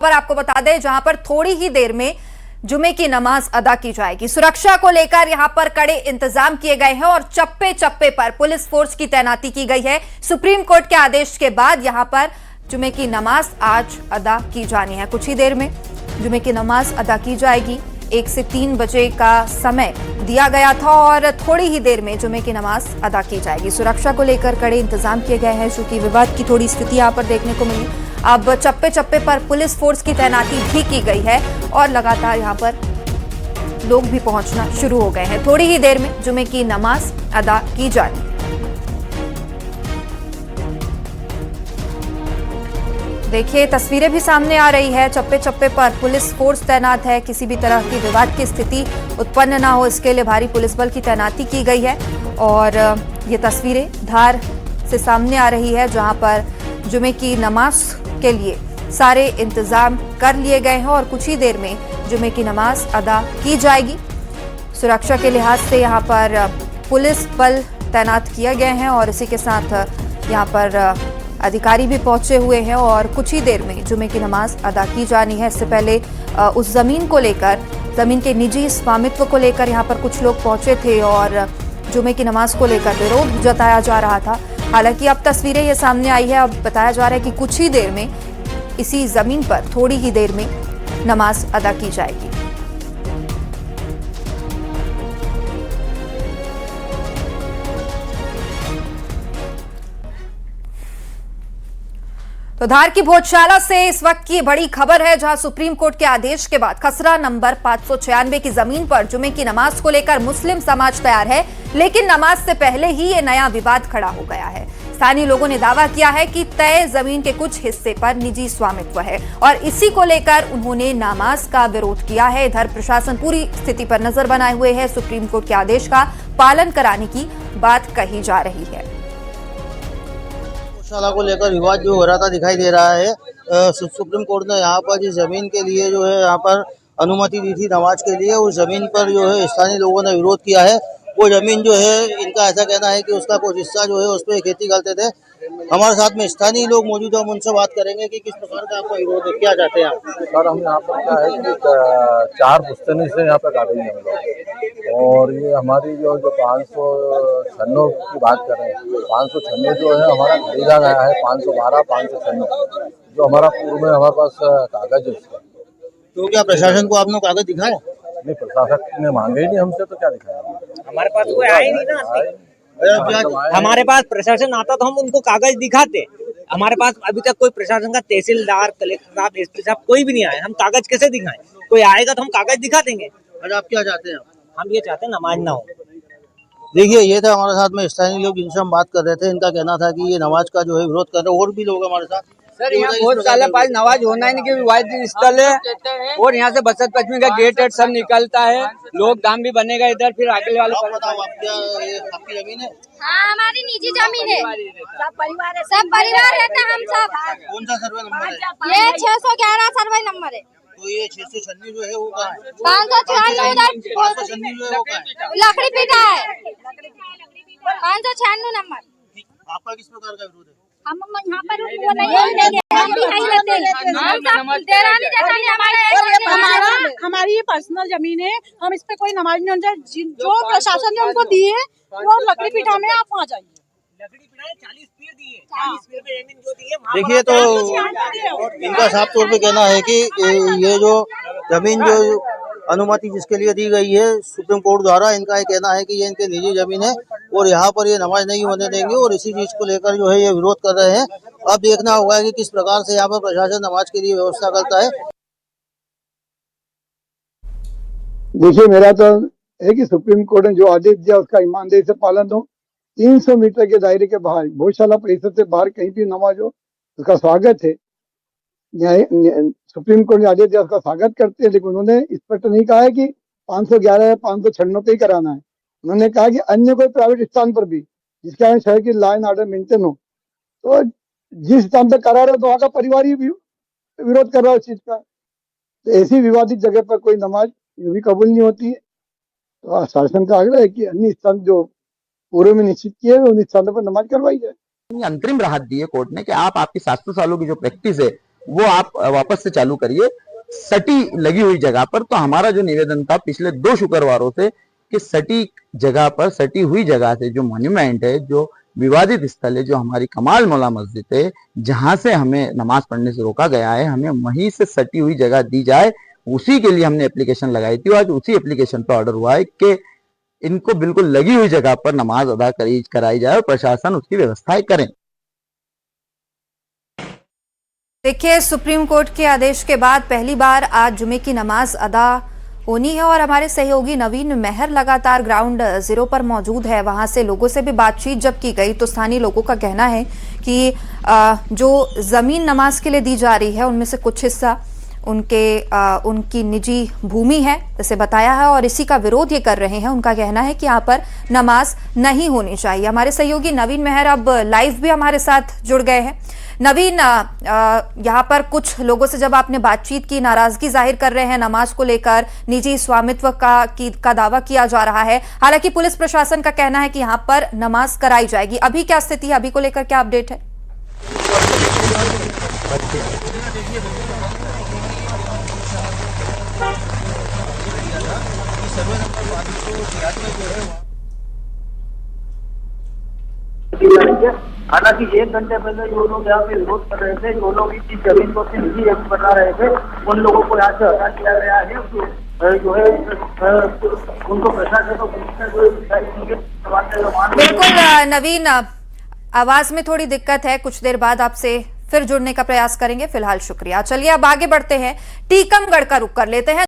पर आपको बता दें जहां पर थोड़ी ही देर में जुमे की नमाज अदा की जाएगी। सुरक्षा को लेकर यहां पर कड़े इंतजाम किए गए हैं और चप्पे चप्पे पर पुलिस फोर्स की तैनाती की गई है। सुप्रीम कोर्ट के आदेश के बाद यहां पर जुमे की नमाज आज अदा की जानी है। कुछ ही देर में जुमे की नमाज अदा की जाएगी। 1 से 3 बजे का समय दिया गया था और थोड़ी ही देर में जुमे की नमाज अदा की जाएगी। सुरक्षा को लेकर कड़े इंतजाम किए गए हैं, चूंकि विवाद की थोड़ी स्थिति यहां पर देखने को मिली। अब चप्पे चप्पे पर पुलिस फोर्स की तैनाती भी की गई है और लगातार यहां पर लोग भी पहुंचना शुरू हो गए हैं। थोड़ी ही देर में जुमे की नमाज अदा की जाएगी। देखिए, तस्वीरें भी सामने आ रही है। चप्पे चप्पे पर पुलिस फोर्स तैनात है। किसी भी तरह की विवाद की स्थिति उत्पन्न ना हो, इसके लिए भारी पुलिस बल की तैनाती की गई है। और ये तस्वीरें धार से सामने आ रही है, जहां पर जुमे की नमाज के लिए सारे इंतजाम कर लिए गए हैं और कुछ ही देर में जुमे की नमाज अदा की जाएगी। सुरक्षा के लिहाज से यहाँ पर पुलिस बल तैनात किए गए हैं और इसी के साथ यहाँ पर अधिकारी भी पहुंचे हुए हैं और कुछ ही देर में जुमे की नमाज अदा की जानी है। इससे पहले उस जमीन को लेकर, जमीन के निजी स्वामित्व को लेकर यहाँ पर कुछ लोग पहुंचे थे और जुमे की नमाज को लेकर विरोध जताया जा रहा था। हालांकि अब तस्वीरें ये सामने आई है। अब बताया जा रहा है कि कुछ ही देर में इसी जमीन पर थोड़ी ही देर में नमाज अदा की जाएगी। तो धार की भोजशाला से इस वक्त की बड़ी खबर है, जहां सुप्रीम कोर्ट के आदेश के बाद खसरा नंबर 596 की जमीन पर जुमे की नमाज को लेकर मुस्लिम समाज तैयार है, लेकिन नमाज से पहले ही ये नया विवाद खड़ा हो गया है। स्थानीय लोगों ने दावा किया है कि तय जमीन के कुछ हिस्से पर निजी स्वामित्व है और इसी को लेकर उन्होंने नमाज का विरोध किया है। इधर प्रशासन पूरी स्थिति पर नजर बनाए हुए है। सुप्रीम कोर्ट के आदेश का पालन कराने की बात कही जा रही है। गौशाला को लेकर विवाद जो हो रहा था दिखाई दे रहा है। सुप्रीम कोर्ट ने यहाँ पर जिस जमीन के लिए जो है यहाँ पर अनुमति दी थी नमाज के लिए, उस जमीन पर जो है स्थानीय लोगों ने विरोध किया है। वो जमीन जो है, इनका ऐसा कहना है कि उसका कुछ हिस्सा जो है उस पर खेती करते थे। हमारे साथ में स्थानीय लोग मौजूद है, हम उनसे बात करेंगे कि किस प्रकार का आपका विरोध है, क्या चाहते हैं आप? सर, हम यहाँ पर क्या है कि 4 पुश्तनी से यहाँ पर काटे हैं हम लोग, और ये हमारी जो 596 की बात कर रहे हैं, 596 जो है हमारा खरीदा गया है, 512, 596 जो हमारा पूर्व में हमारे पास कागज है उसका। तो क्या प्रशासन को आपने कागज दिखाया? नहीं, प्रशासन ने मांगे ही नहीं हमसे, तो क्या दिखाया? हमारे पास कोई आया ही नहीं ना। हमारे पास प्रशासन आता तो हम उनको कागज दिखाते। हमारे पास अभी तक कोई प्रशासन का तहसीलदार, कलेक्टर साहब, एसपी साहब कोई भी नहीं आए। हम कागज कैसे दिखाएं? कोई आएगा तो हम कागज दिखा देंगे। अरे आप क्या चाहते हैं? हम ये चाहते हैं नमाज ना हो। देखिए, ये था हमारे साथ में स्थानीय लोग जिनसे हम बात कर रहे थे। इनका कहना था कि ये नमाज का जो है विरोध कर रहे हैं। और भी लोग हमारे साथ। सर, यहाँ बहुत साल बाद नमाज होना ही नहीं, क्योंकि वाहिद स्थल है और यहाँ से बसत पश्चिमी का गेट सब निकलता है। लोग दाम भी बनेगा इधर, फिर आगे वाले। आपकी जमीन है? हाँ, हमारी निजी जमीन है। सब परिवार रहता है, हम सब। कौन सा सर्वे नंबर है? ये 611 सर्वे नंबर है। तो ये 696 जो है वो कहाँ है? 596 उधर 596 जो है वो कहाँ है? लकड़ी पीटा है। 596 नंबर। आपका किस प्रकार का विरोध है? हम यहाँ पर वो नहीं देंगे, हम भी नहीं लेते। हम सब देरानी जेठानी हमारे। हमारी ये पर्सनल जमीन है, हम इस पे कोई नमाज नहीं होना। जो प्रशासन ने उनको दी है वो लकड़ी पीठा में, आप वहाँ जाइए। लकड़ी पिटाए 40 पेड़ दिए, 40 पेड़ पे जमीन जो दी है। देखिए, तो इनका साफ तौर पे कहना है कि ये जो जमीन जो अनुमति जिसके लिए दी गई है सुप्रीम कोर्ट द्वारा, इनका ये कहना है कि ये इनके निजी जमीन है और यहाँ पर ये नमाज नहीं होने देंगे और इसी चीज को लेकर जो है ये विरोध कर रहे हैं। अब देखना होगा कि किस प्रकार से यहाँ पर प्रशासन नमाज के लिए व्यवस्था करता है। देखिए, मेरा तो है कि सुप्रीम कोर्ट ने जो आदेश दिया उसका ईमानदारी से पालन हो। 300 मीटर के दायरे के बाहर, भोजशाला परिसर से बाहर कहीं भी नमाज हो, उसका स्वागत है। सुप्रीम कोर्ट ने आदेश दिया, उसका स्वागत करते हैं, लेकिन उन्होंने स्पष्ट नहीं कहा है कि 511 या 596 पे ही कराना है। उन्होंने कहा कि अन्य कोई प्राइवेट स्थान पर भी जिसके कारण शहर की लॉ एंड ऑर्डर मेंटेन हो, तो जिस स्थान पर करा रहे हो तो वहाँ का परिवार ही भी विरोध कर रहा है उस चीज का। तो ऐसी विवादित जगह पर कोई नमाज भी कबूल नहीं होती है। तो शासन का आग्रह है कि अन्य स्थान जो पूर्व में निश्चित किए उन स्थानों पर नमाज करवाई जाए। अंतरिम राहत दी है कोर्ट ने कि आप आपकी 700 सालों की जो प्रैक्टिस है वो आप वापस से चालू करिए सटी लगी हुई जगह पर। तो हमारा जो निवेदन था पिछले 2 शुक्रवारों से कि सटी जगह पर, सटी हुई जगह से जो मॉन्यूमेंट है, जो विवादित स्थल है, जो हमारी कमाल मौला मस्जिद है, जहां से हमें नमाज पढ़ने से रोका गया है, हमें वहीं से सटी हुई जगह दी जाए। उसी के लिए हमने एप्लीकेशन लगाई थी। आज उसी एप्लीकेशन पर ऑर्डर हुआ है कि इनको बिल्कुल लगी हुई जगह पर नमाज अदा कराई जाए और प्रशासन उसकी व्यवस्थाएं करें। देखिए, सुप्रीम कोर्ट के आदेश के बाद पहली बार आज जुमे की नमाज अदा होनी है और हमारे सहयोगी नवीन मेहर लगातार ग्राउंड जीरो पर मौजूद है। वहां से लोगों से भी बातचीत जब की गई तो स्थानीय लोगों का कहना है कि जो जमीन नमाज के लिए दी जा रही है उनमें से कुछ हिस्सा उनकी निजी भूमि है जैसे बताया है और इसी का विरोध ये कर रहे हैं। उनका कहना है कि यहाँ पर नमाज नहीं होनी चाहिए। हमारे सहयोगी नवीन मेहर अब लाइव भी हमारे साथ जुड़ गए हैं। नवीन, यहाँ पर कुछ लोगों से जब आपने बातचीत की, नाराजगी जाहिर कर रहे हैं नमाज को लेकर, निजी स्वामित्व का दावा किया जा रहा है। हालांकि पुलिस प्रशासन का कहना है कि यहाँ पर नमाज कराई जाएगी। अभी क्या स्थिति है, अभी को लेकर क्या अपडेट है? हालांकि 1 घंटे पहले जो लोग यहाँ पे विरोध कर रहे थे, जो लोग इस जमीन को अपनी निजी जमीन बना रहे थे, उन लोगों को यहाँ से हटा दिया गया है। जो है उनको प्रशासन को बिल्कुल नवीन, आवाज में थोड़ी दिक्कत है, कुछ देर बाद आपसे फिर जुड़ने का प्रयास करेंगे। फिलहाल शुक्रिया। चलिए अब आगे बढ़ते हैं, टीकमगढ़ का रुख कर लेते हैं।